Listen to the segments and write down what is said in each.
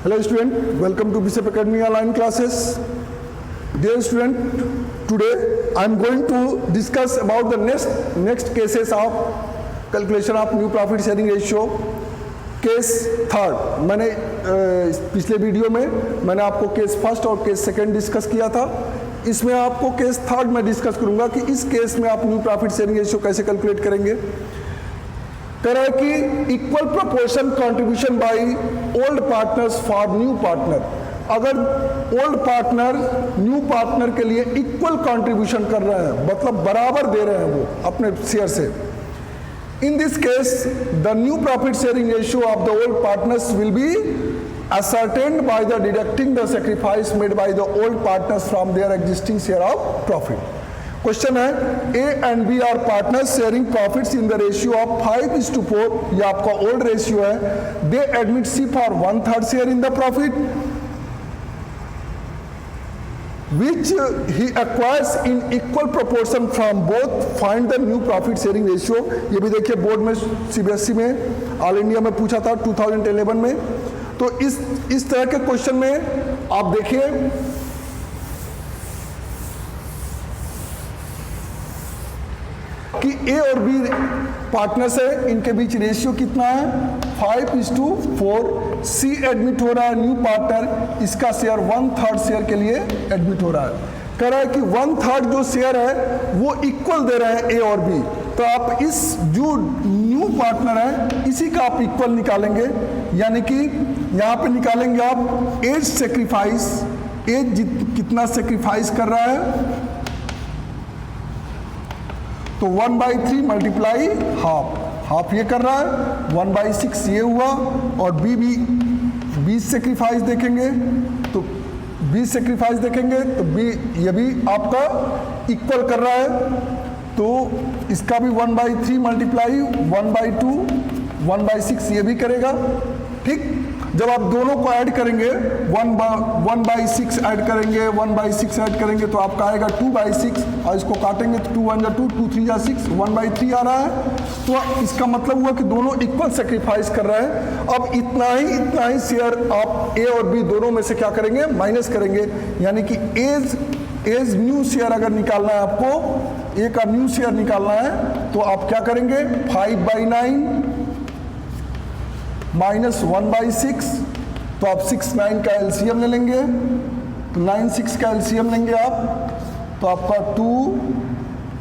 Hello student, welcome to BCEP Academy online classes. Dear student, today I am going to discuss about the next cases of calculation of new profit sharing ratio. Case third, मैंने पिछले video में मैंने आपको case first और case second discuss किया था. इसमें आपको केस थर्ड में डिस्कस करूंगा कि इस केस में आप न्यू प्रॉफिट शेयरिंग रेशियो कैसे कैलकुलेट करेंगे. कह रहा है कि equal proportion contribution by old partners for new partner. अगर ओल्ड पार्टनर न्यू पार्टनर के लिए इक्वल कंट्रीब्यूशन कर रहे हैं, मतलब बराबर दे रहे हैं वो अपने शेयर से. In this case, the new profit sharing ratio of the old partners will be ascertained by the deducting the sacrifice made by the old partners from their existing share of profit. Question है, A and B are partners sharing profits in the ratio of 5:4. ये आपका old ratio है. They admit C for 1/3 share in the profit, which he acquires in equal proportion from both. Find the new profit sharing ratio. ये भी देखिए board में CBSE में all India में पूछा था 2011 में. तो इस तरह के क्वेश्चन में आप देखिए कि ए और बी पार्टनर्स है, इनके बीच रेशियो कितना है 5:4. सी एडमिट हो रहा है न्यू पार्टनर, इसका शेयर 1/3 शेयर के लिए एडमिट हो रहा है. कह रहा है कि 1/3 जो शेयर है वो इक्वल दे रहे हैं ए और बी. तो आप इस जो न्यू पार्टनर है इसी का आप इक्वल निकालेंगे, यानी कि यहाँ पे निकालेंगे आप एज सेक्रीफाइस. एज कितना सेक्रीफाइस कर रहा है, तो 1/3 मल्टीप्लाई हाफ ये कर रहा है, 1/6 ये हुआ. और बी 20 सेक्रीफाइस देखेंगे तो 20 सेक्रीफाइस देखेंगे तो बी ये भी आपका इक्वल कर रहा है. तो इसका भी 1/3 मल्टीप्लाई 1/2 1/6 ये भी करेगा. ठीक, जब आप दोनों को ऐड करेंगे 1/6 ऐड करेंगे 1/6 ऐड करेंगे तो आपका आएगा 2/6. और इसको काटेंगे तो 2 1 2 2 3 6 1/3 आ रहा है. तो इसका मतलब हुआ कि दोनों इक्वल सेक्रीफाइस कर रहे हैं. अब इतना ही शेयर आप ए और बी दोनों में से क्या करेंगे, माइनस करेंगे. यानी कि एज न्यू शेयर अगर निकालना है आपको, ए का न्यू शेयर निकालना है तो आप क्या करेंगे 5/9 माइनस 1/6. तो आप 6 9 का एलसीएम ले लेंगे, तो 9 6 का एलसीएम लेंगे आप, तो आपका 2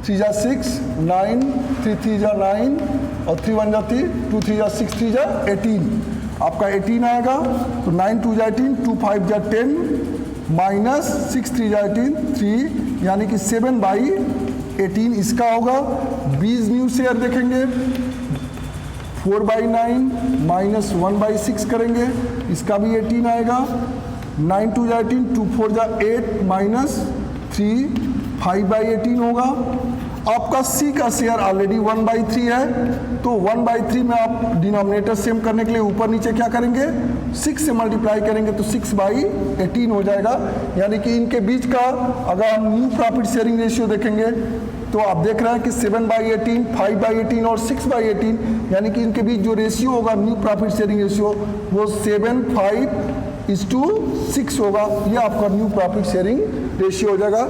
3 6 9 3 3 9 और 3 1 3 2 3 6 3 18. आपका 18 आएगा. तो 9 2 18 2 5 10 माइनस 6 3 18 3, यानी कि 7/18 इसका होगा. 20 न्यू शेयर देखेंगे 4/9 माइनस 1/6 करेंगे, इसका भी 18 आएगा. 9 2 18 2 4 8 माइनस 3 5/18 होगा. आपका सी का शेयर ऑलरेडी 1/3 है, तो 1/3 में आप डिनोमिनेटर सेम करने के लिए ऊपर नीचे क्या करेंगे 6 से मल्टीप्लाई करेंगे तो 6/18 हो जाएगा. यानी कि इनके बीच का अगर हम न्यू प्रॉफिट शेयरिंग रेशियो देखेंगे तो आप देख रहे हैं कि 7/18 5/18 और 6/18, यानी कि इनके बीच जो रेशियो होगा न्यू प्रॉफिट शेयरिंग रेशियो वो 7:5:6 होगा. ये आपका न्यू प्रॉफिट शेयरिंग रेशियो हो जाएगा.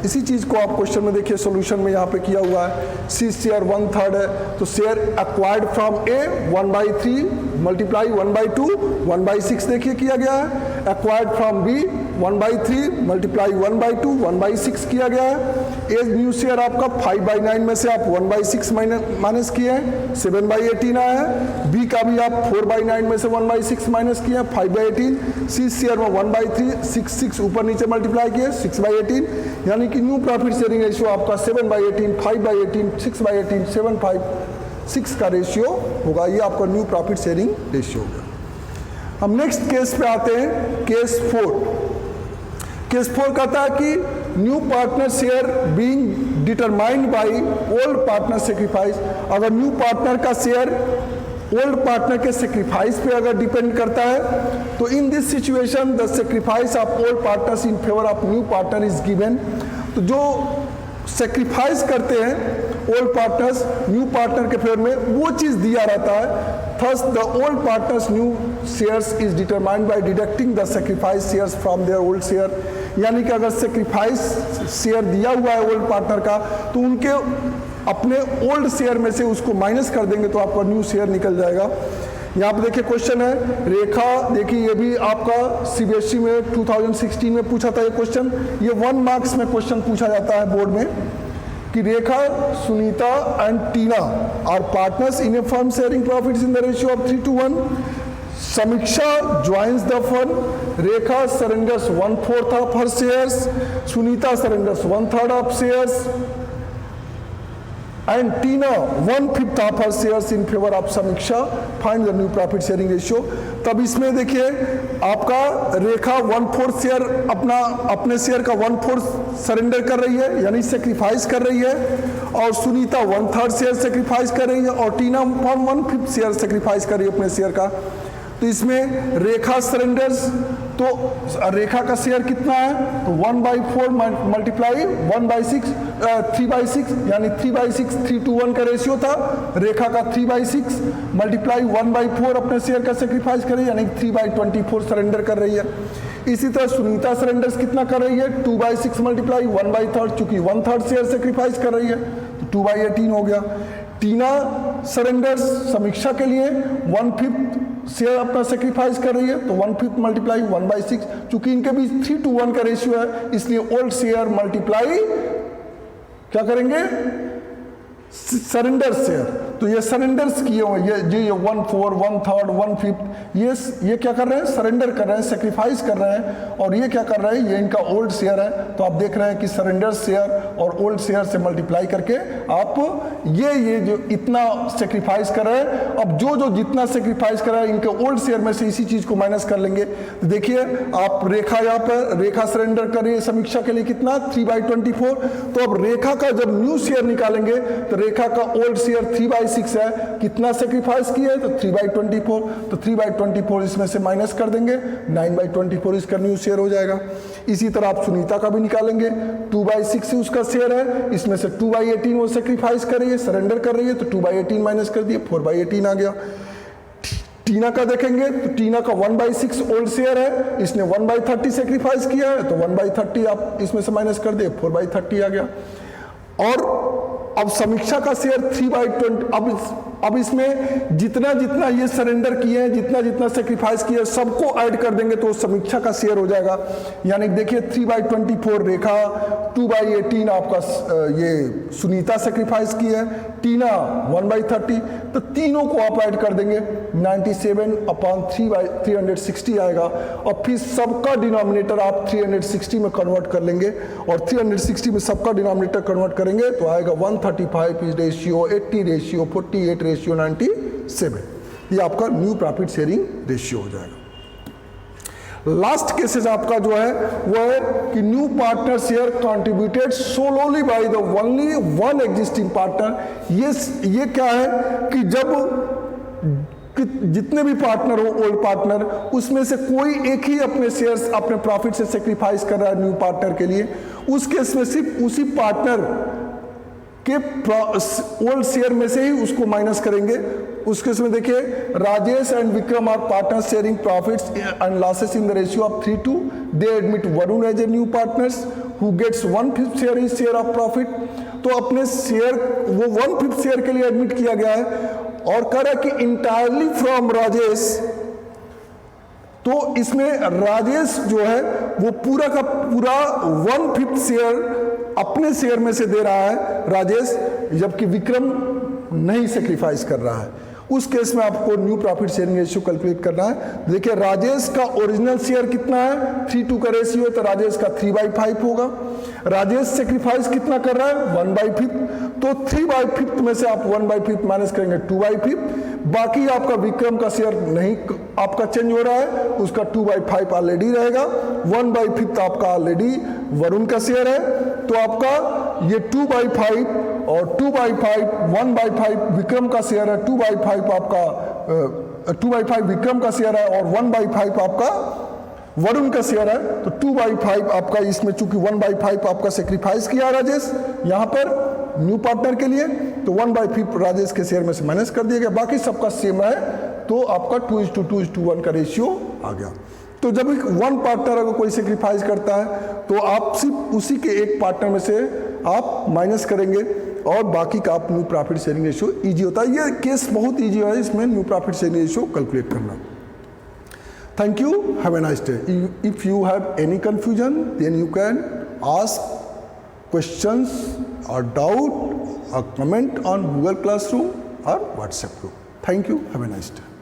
इसी चीज़ को आप क्वेश्चन में देखिए, सॉल्यूशन में यहाँ पे किया हुआ है. सी शेयर 1/3 है, तो share acquired from A 1/3 multiply 1/2 1/6 देखिए किया गया है. एक्वायर्ड फ्रॉम बी 1/3 मल्टीप्लाई 1/2 1/6 किया गया है. एज न्यू शेयर आपका 5/9 में से आप 1/6 माइनस किए हैं 7/18 आया है. बी का भी आप 4/9 में से 1/6 माइनस किए हैं 5/18. सी शेयर में 1/3 6 ऊपर नीचे मल्टीप्लाई किए 6/18, यानी कि न्यू प्रॉफिट शेयरिंग रेशियो आपका 7/18 5/18 6/18 7/5 का रेशियो होगा. ये आपका न्यू प्रॉफिट शेयरिंग रेशियो होगा. हम नेक्स्ट केस पे आते हैं, केस 4. केस 4 कहता है कि new partner share being determined by old partner sacrifice. अगर न्यू पार्टनर का शेयर ओल्ड पार्टनर के सेक्रीफाइस पे अगर डिपेंड करता है तो in this situation the sacrifice of old partners in favour of new partner is given. तो जो सेक्रीफाइस करते हैं ओल्ड पार्टनर्स न्यू पार्टनर के फेवर में वो चीज़ दिया रहता है. Thus, the old partner's new shares is determined by deducting the sacrifice shares from their old share. यानी कि अगर सेक्रीफाइस शेयर दिया हुआ है ओल्ड पार्टनर का, तो उनके अपने ओल्ड शेयर में से उसको माइनस कर देंगे तो आपका न्यू शेयर निकल जाएगा। यहाँ पे देखिए क्वेश्चन है, रेखा, देखिए ये भी आपका सीबीएसई में 2016 में पूछा था ये क्वेश्चन। ये 1 मार्क्स में क्वेश्चन पूछा जाता है बोर्ड में कि Rekha, Sunita and Tina are partners in a firm sharing profits in the ratio of 3:1। Samiksha joins the firm. Rekha surrenders 1/4 of her shares, Sunita surrenders 1/3 of shares and Tina 1/5 of her shares in favor of Samiksha. Find the new profit sharing ratio. तब इसमें देखिए आपका रेखा 1/4 share अपने share का 1/4 surrender कर रही है, यानी सेक्रीफाइस कर रही है, और सुनीता 1/3 शेयर सेक्रीफाइस कर रही है, और टीना 1/5 शेयर सेक्रीफाइस कर रही है अपने शेयर का। तो इसमें रेखा सरेंडर्स, तो रेखा का शेयर कितना है, तो 1/4 मल्टीप्लाई 1/6 3/6, यानी 3/6 3:1 का रेशियो था। रेखा का 3/6 मल्टीप्लाई 1/4 अपने शेयर का सेक्रीफाइस कर रही है, यानी 3/24 सरेंडर कर रही है। इसी तरह सुनीता सरेंडर्स कितना कर रही है, 2/6 मल्टीप्लाई 1/3, चूंकि 1/3 शेयर सेक्रीफाइस कर रही है तो 2/18 हो गया। टीना सरेंडर्स समीक्षा के लिए 1/5 शेयर अपना सेक्रीफाइस कर रही है, तो 1/5 मल्टीप्लाई 1/6, चूंकि इनके बीच 3:1 का रेशियो है, इसलिए ओल्ड शेयर मल्टीप्लाई क्या करेंगे, सरेंडर शेयर। तो ये सरेंडर्स किए हुए, ये 1/4 1/3 1/5 ये क्या कर रहे हैं, सरेंडर कर रहे हैं, सेक्रीफाइस कर रहे हैं, और ये क्या कर रहे हैं, ये इनका ओल्ड शेयर है। तो आप देख रहे हैं कि सरेंडर शेयर और ओल्ड शेयर से मल्टीप्लाई करके आप ये जो इतना सेक्रीफाइस कर रहे हैं, अब जो जितना सेक्रीफाइस कर रहे हैं इनके ओल्ड शेयर में से इसी चीज को माइनस कर लेंगे। तो देखिए आप रेखा, यहाँ पर रेखा सरेंडर कर रही है समीक्षा के लिए कितना, 3/24। तो अब रेखा का जब न्यू शेयर निकालेंगे तो रेखा का ओल्ड शेयर 3/6 है, कितना सेक्रीफाइस किया है, तो 3/24। तो 3/24 इसमें से माइनस कर देंगे, 9/24 इसका न्यू शेयर हो जाएगा। इसी तरह आप सुनीता का भी निकालेंगे, 2/6 से उसका शेयर है, इसमें से 2/18 वो सेक्रीफाइस कर रही है, सरेंडर कर रही है, तो 2/18 माइनस कर दिए, 4/18 आ गया। टीना का देखेंगे तो टीना का 1/6 ओल्ड शेयर है, इसने 1/30 सेक्रीफाइस किया है, तो 1/30 आप इसमें से माइनस कर दिए, 4/30 आ गया। और अब समीक्षा का शेयर 3/20। अब इसमें जितना जितना ये सरेंडर किए हैं, जितना जितना सेक्रीफाइस किया है, सबको ऐड कर देंगे तो समीक्षा का शेयर हो जाएगा। यानी देखिए 3/24 रेखा, 2/18 आपका ये सुनीता सेक्रीफाइस की है, टीना 1/30, तो तीनों को आप ऐड कर देंगे, 97/360 आएगा। और फिर सबका डिनोमिनेटर आप 360 में कन्वर्ट कर लेंगे, और 360 में सबका डिनोमिनेटर कन्वर्ट करेंगे तो आएगा 135 इज रेशियो 80 रेशियो 48 रेशियो 97। ये आपका न्यू प्रॉफिट शेयरिंग रेशियो हो जाएगा। लास्ट केसेस आपका जो है वो है कि new partner share contributed solely by the only one existing partner. ये क्या है कि जब जितने भी पार्टनर हो ओल्ड पार्टनर, उसमें से कोई एक ही अपने शेयर्स अपने प्रॉफिट से सेक्रीफाइस कर रहा है न्यू पार्टनर के लिए, उस केस में सिर्फ उसी पार्टनर के ओल्ड शेयर में से ही उसको माइनस करेंगे। उस केस में देखिए Rajesh and Vikram are partners sharing profits and losses in the ratio of 3:2। They admit Varun as a new partners who gets 1/5 share is share of profit. तो अपने शेयर वो 1/5 शेयर के लिए एडमिट किया गया है, और कह रहा है कि इंटायरली फ्रॉम राजेश। तो इसमें राजेश जो है वो पूरा का पूरा 1/5 शेयर अपने शेयर में से दे रहा है राजेश, जबकि विक्रम नहीं सेक्रीफाइस कर रहा है। उस केस में आपको new profit sharing ratio calculate करना है। देखिए राजेश का ओरिजिनल शेयर कितना है, 3:2 का रेशियो है, तो राजेश का 3/5 होगा। राजेश सेक्रीफाइस कितना कर रहा है, 1/5, तो 3/5 में से आप 1/5 माइनस करेंगे 2/5। बाकी आपका विक्रम का शेयर नहीं आपका चेंज हो रहा है, उसका 2/5 ऑलरेडी रहेगा, 1/5 आपका ऑलरेडी वरुण का शेयर है, तो आपका ये 2/5 और 2/5 1/5 विक्रम का शेयर है, 2/5 आपका 2/5 विक्रम का शेयर है, और 1/5 आपका वरुण का शेयर है। तो 2/5 आपका, इसमें चूंकि 1/5 आपका सेक्रीफाइस किया राजेश यहाँ पर, न्यू पार्टनर के लिए तो 1/5 राजेश के शेयर में से माइनस कर दिया गया, बाकी सबका सेम है, तो आपका 2:2:1 का रेशियो आ गया। तो जब वन पार्टनर अगर कोई सेक्रीफाइस करता है तो आप सिर्फ उसी के एक पार्टनर में से आप माइनस करेंगे और बाकी का आप new profit sharing ratio easy होता है। ये केस बहुत ईजी है, इसमें new profit sharing ratio calculate करना। Thank you. Have a nice day. If you have any confusion, then you can ask questions or doubt or comment on Google Classroom or WhatsApp group. Thank you. Have a nice day.